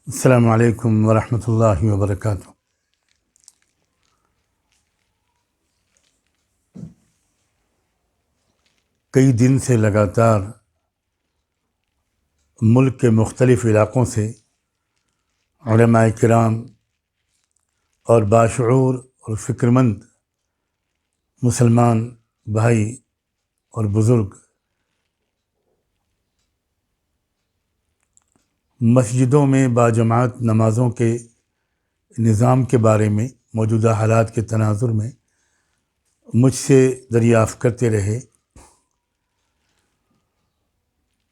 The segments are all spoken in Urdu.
السلام علیکم ورحمۃ اللہ وبرکاتہ۔ کئی دن سے لگاتار ملک کے مختلف علاقوں سے علماء کرام اور باشعور اور فکرمند مسلمان بھائی اور بزرگ مسجدوں میں باجماعت نمازوں کے نظام کے بارے میں موجودہ حالات کے تناظر میں مجھ سے دریافت کرتے رہے،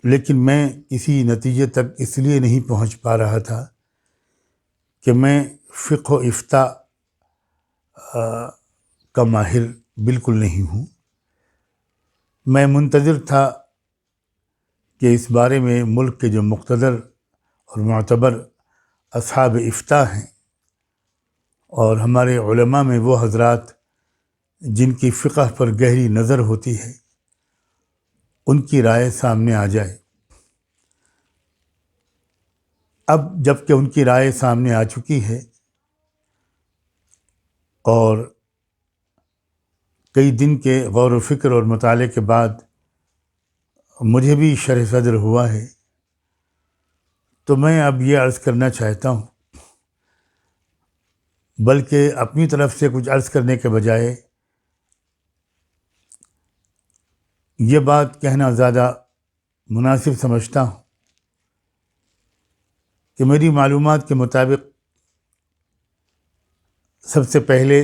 لیکن میں کسی نتیجے تک اس لیے نہیں پہنچ پا رہا تھا کہ میں فقہ و افتاء کا ماہر بالکل نہیں ہوں۔ میں منتظر تھا کہ اس بارے میں ملک کے جو مقتدر اور معتبر اصحاب افتاء ہیں اور ہمارے علماء میں وہ حضرات جن کی فقہ پر گہری نظر ہوتی ہے، ان کی رائے سامنے آ جائے۔ اب جب کہ ان کی رائے سامنے آ چکی ہے اور کئی دن کے غور و فکر اور مطالعے کے بعد مجھے بھی شرح صدر ہوا ہے، تو میں اب یہ عرض کرنا چاہتا ہوں، بلکہ اپنی طرف سے کچھ عرض کرنے کے بجائے یہ بات کہنا زیادہ مناسب سمجھتا ہوں کہ میری معلومات کے مطابق سب سے پہلے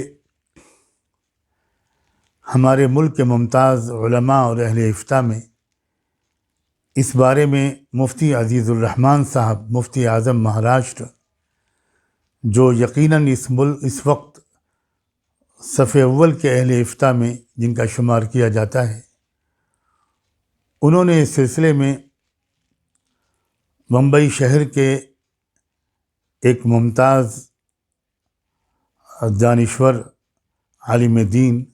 ہمارے ملک کے ممتاز علماء اور اہل افتاء میں اس بارے میں مفتی عزیز الرحمن صاحب، مفتی اعظم مہاراشٹر، جو یقیناً اس وقت صف اول کے اہل افتاء میں جن کا شمار کیا جاتا ہے، انہوں نے اس سلسلے میں ممبئی شہر کے ایک ممتاز دانشور، عالم دین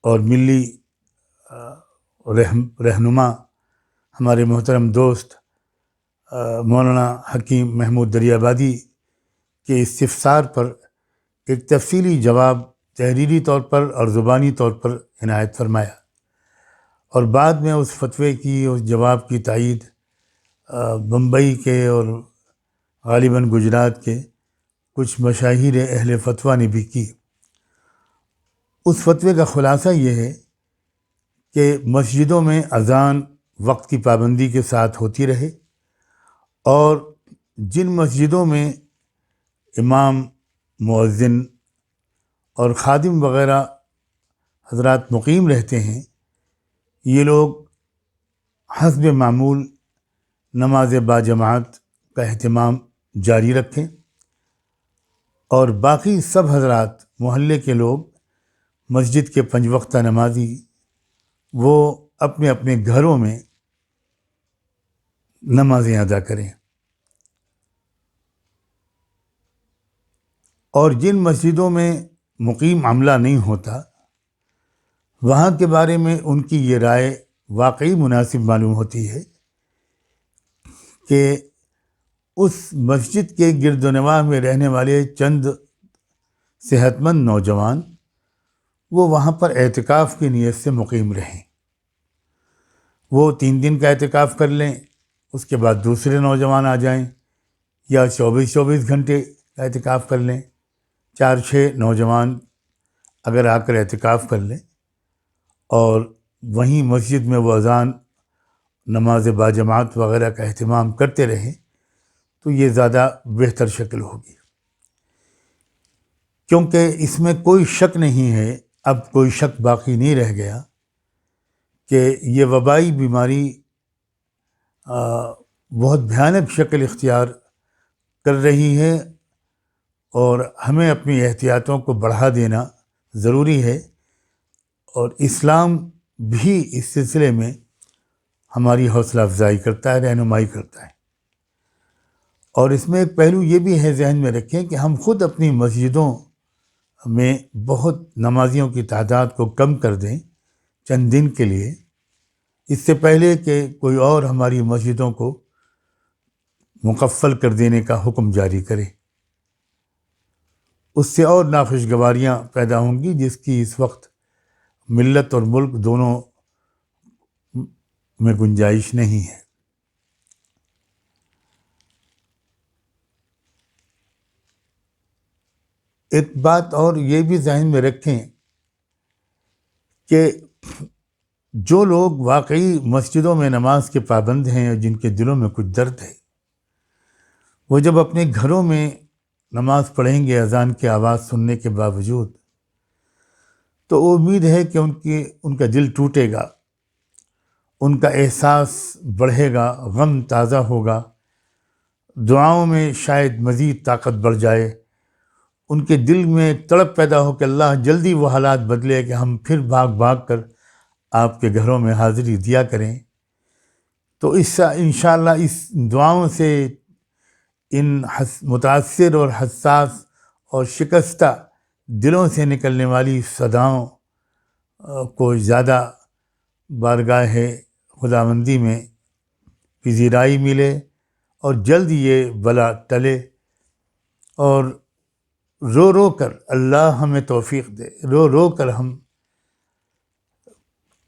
اور ملی رہنما ہمارے محترم دوست مولانا حکیم محمود دریابادی کے استفسار پر ایک تفصیلی جواب تحریری طور پر اور زبانی طور پر عنایت فرمایا، اور بعد میں اس فتوے کی، اس جواب کی تائید بمبئی کے اور غالباً گجرات کے کچھ مشاہیر اہل فتویٰ نے بھی کی۔ اس فتوے کا خلاصہ یہ ہے کہ مسجدوں میں اذان وقت کی پابندی کے ساتھ ہوتی رہے، اور جن مسجدوں میں امام، مؤذن اور خادم وغیرہ حضرات مقیم رہتے ہیں، یہ لوگ حسب معمول نماز باجماعت کا اہتمام جاری رکھیں، اور باقی سب حضرات محلے کے لوگ، مسجد کے 5 وقتہ نمازی، وہ اپنے اپنے گھروں میں نمازیں ادا کریں، اور جن مسجدوں میں مقیم عملہ نہیں ہوتا، وہاں کے بارے میں ان کی یہ رائے واقعی مناسب معلوم ہوتی ہے کہ اس مسجد کے گرد و نواح میں رہنے والے چند صحت مند نوجوان وہ وہاں پر اعتکاف کی نیت سے مقیم رہیں۔ وہ 3 دن کا اعتکاف کر لیں، اس کے بعد دوسرے نوجوان آ جائیں، یا 24 گھنٹے کا اعتکاف کر لیں، 4-6 نوجوان اگر آ کر اعتکاف کر لیں اور وہیں مسجد میں وہ اذان، نماز باجماعت وغیرہ کا اہتمام کرتے رہیں، تو یہ زیادہ بہتر شکل ہوگی، کیونکہ اس میں کوئی شک نہیں ہے، اب کوئی شک باقی نہیں رہ گیا کہ یہ وبائی بیماری بہت بھیانک شکل اختیار کر رہی ہے، اور ہمیں اپنی احتیاطوں کو بڑھا دینا ضروری ہے، اور اسلام بھی اس سلسلے میں ہماری حوصلہ افزائی کرتا ہے، رہنمائی کرتا ہے۔ اور اس میں ایک پہلو یہ بھی ہے، ذہن میں رکھیں کہ ہم خود اپنی مسجدوں میں بہت نمازیوں کی تعداد کو کم کر دیں چند دن کے لیے، اس سے پہلے کہ کوئی اور ہماری مسجدوں کو مکفل کر دینے کا حکم جاری کرے۔ اس سے اور ناخوشگواریاں پیدا ہوں گی جس کی اس وقت ملت اور ملک دونوں میں گنجائش نہیں ہے۔ ایک بات اور یہ بھی ذہن میں رکھیں کہ جو لوگ واقعی مسجدوں میں نماز کے پابند ہیں اور جن کے دلوں میں کچھ درد ہے، وہ جب اپنے گھروں میں نماز پڑھیں گے اذان کی آواز سننے کے باوجود، تو امید ہے کہ ان کا دل ٹوٹے گا، ان کا احساس بڑھے گا، غم تازہ ہوگا، دعاؤں میں شاید مزید طاقت بڑھ جائے، ان کے دل میں تڑپ پیدا ہو کہ اللہ جلدی وہ حالات بدلے کہ ہم پھر بھاگ بھاگ کر آپ کے گھروں میں حاضری دیا کریں۔ تو انشاءاللہ اس دعاؤں سے ان متاثر اور حساس اور شکستہ دلوں سے نکلنے والی صداؤں کو زیادہ بارگاہ خداوندی میں پذیرائی ملے اور جلد یہ بلا ٹلے، اور رو رو کر اللہ ہمیں توفیق دے، رو رو کر ہم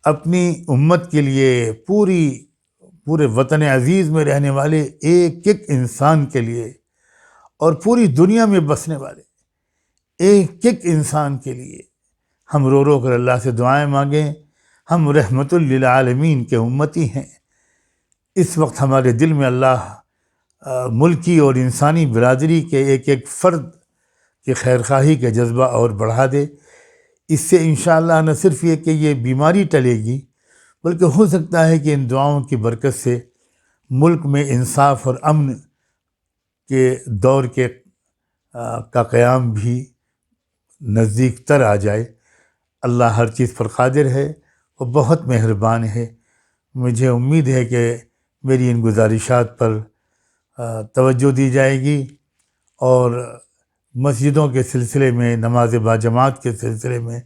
اپنی امت کے لیے پورے وطن عزیز میں رہنے والے ایک ایک انسان کے لیے اور پوری دنیا میں بسنے والے ایک ایک انسان کے لیے ہم رو رو کر اللہ سے دعائیں مانگیں۔ ہم رحمت للعالمین کے امتی ہیں۔ اس وقت ہمارے دل میں اللہ ملکی اور انسانی برادری کے ایک ایک فرد کی خیرخواہی کا جذبہ اور بڑھا دے۔ اس سے انشاءاللہ نہ صرف یہ کہ یہ بیماری ٹلے گی، بلکہ ہو سکتا ہے کہ ان دعاؤں کی برکت سے ملک میں انصاف اور امن کے دور کا قیام بھی نزدیک تر آ جائے۔ اللہ ہر چیز پر قادر ہے، وہ بہت مہربان ہے۔ مجھے امید ہے کہ میری ان گزارشات پر توجہ دی جائے گی اور مسجدوں کے سلسلے میں، نماز باجماعت کے سلسلے میں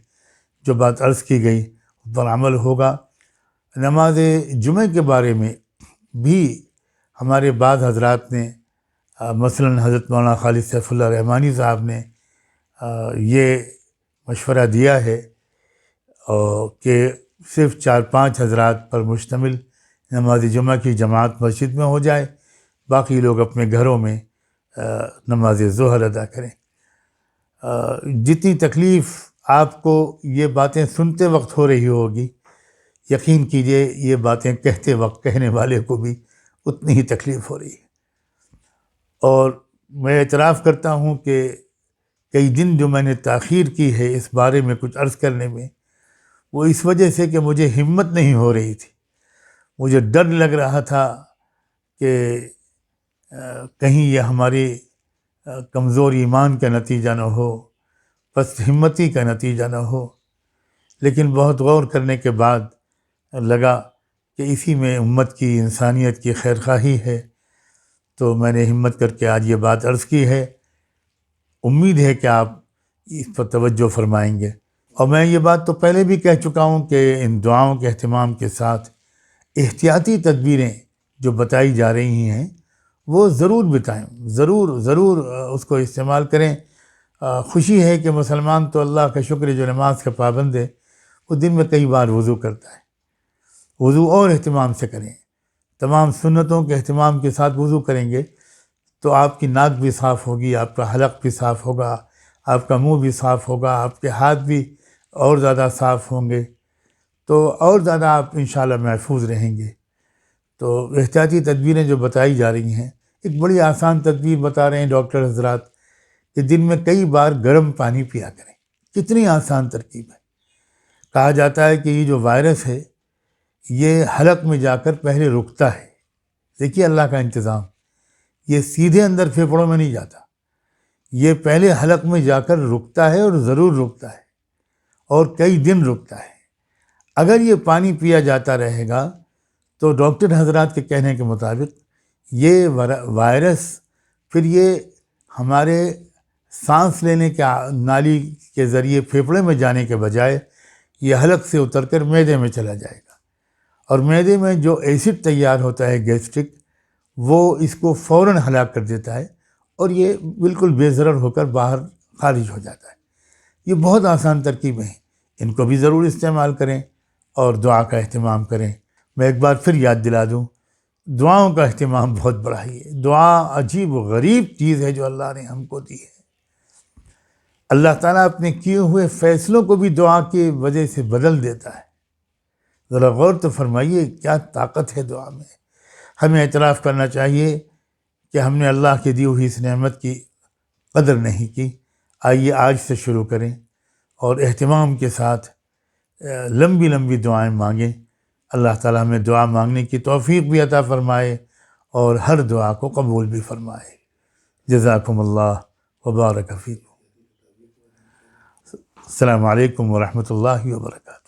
جو بات عرض کی گئی اس پر عمل ہوگا۔ نماز جمعہ کے بارے میں بھی ہمارے بعض حضرات نے مثلاً حضرت مولانا خالد سیف اللہ رحمانی صاحب نے یہ مشورہ دیا ہے کہ صرف 4-5 حضرات پر مشتمل نماز جمعہ کی جماعت مسجد میں ہو جائے، باقی لوگ اپنے گھروں میں نماز ظہر ادا کریں۔ جتنی تکلیف آپ کو یہ باتیں سنتے وقت ہو رہی ہوگی، یقین کیجئے یہ باتیں کہتے وقت کہنے والے کو بھی اتنی ہی تکلیف ہو رہی ہے۔ اور میں اعتراف کرتا ہوں کہ کئی دن جو میں نے تاخیر کی ہے اس بارے میں کچھ عرض کرنے میں، وہ اس وجہ سے کہ مجھے ہمت نہیں ہو رہی تھی۔ مجھے ڈر لگ رہا تھا کہ کہیں یہ ہماری کمزور ایمان کا نتیجہ نہ ہو، پست ہمتی کا نتیجہ نہ ہو، لیکن بہت غور کرنے کے بعد لگا کہ اسی میں امت کی، انسانیت کی خیرخواہی ہے، تو میں نے ہمت کر کے آج یہ بات عرض کی ہے۔ امید ہے کہ آپ اس پر توجہ فرمائیں گے۔ اور میں یہ بات تو پہلے بھی کہہ چکا ہوں کہ ان دعاؤں کے اہتمام کے ساتھ احتیاطی تدبیریں جو بتائی جا رہی ہیں وہ ضرور بتائیں، ضرور اس کو استعمال کریں۔ خوشی ہے کہ مسلمان تو اللہ کا شکر ہے جو نماز کا پابند ہے، وہ دن میں کئی بار وضو کرتا ہے۔ وضو اور اہتمام سے کریں، تمام سنتوں کے اہتمام کے ساتھ وضو کریں گے تو آپ کی ناک بھی صاف ہوگی، آپ کا حلق بھی صاف ہوگا، آپ کا منہ بھی صاف ہوگا، آپ کے ہاتھ بھی اور زیادہ صاف ہوں گے، تو اور زیادہ آپ انشاءاللہ محفوظ رہیں گے۔ تو احتیاطی تدبیریں جو بتائی جا رہی ہیں، ایک بڑی آسان تدبیر بتا رہے ہیں ڈاکٹر حضرات کہ دن میں کئی بار گرم پانی پیا کریں۔ کتنی آسان ترکیب ہے۔ کہا جاتا ہے کہ یہ جو وائرس ہے یہ حلق میں جا کر پہلے رکتا ہے۔ دیکھیے اللہ کا انتظام، یہ سیدھے اندر پھیپھڑوں میں نہیں جاتا، یہ پہلے حلق میں جا کر رکتا ہے، اور ضرور رکتا ہے، اور کئی دن رکتا ہے۔ اگر یہ پانی پیا جاتا رہے گا تو ڈاکٹر حضرات کے کہنے کے مطابق یہ وائرس پھر یہ ہمارے سانس لینے کے نالی کے ذریعے پھیپھڑے میں جانے کے بجائے یہ حلق سے اتر کر معدے میں چلا جائے گا، اور معدے میں جو ایسڈ تیار ہوتا ہے گیسٹرک، وہ اس کو فوراً ہلاک کر دیتا ہے اور یہ بالکل بے ضرر ہو کر باہر خارج ہو جاتا ہے۔ یہ بہت آسان ترکیبیں ہیں، ان کو بھی ضرور استعمال کریں اور دعا کا اہتمام کریں۔ میں ایک بار پھر یاد دلا دوں، دعاؤں کا اہتمام بہت بڑھائیے۔ دعا عجیب و غریب چیز ہے جو اللہ نے ہم کو دی ہے۔ اللہ تعالیٰ اپنے کیے ہوئے فیصلوں کو بھی دعا کی وجہ سے بدل دیتا ہے۔ ذرا غور تو فرمائیے، کیا طاقت ہے دعا میں۔ ہمیں اعتراف کرنا چاہیے کہ ہم نے اللہ کی دی ہوئی اس نعمت کی قدر نہیں کی۔ آئیے آج سے شروع کریں اور اہتمام کے ساتھ لمبی لمبی دعائیں مانگیں۔ اللہ تعالیٰ ہمیں دعا مانگنے کی توفیق بھی عطا فرمائے اور ہر دعا کو قبول بھی فرمائے۔ جزاکم اللہ وبارک فیکم۔ السلام علیکم ورحمۃ اللہ وبرکاتہ۔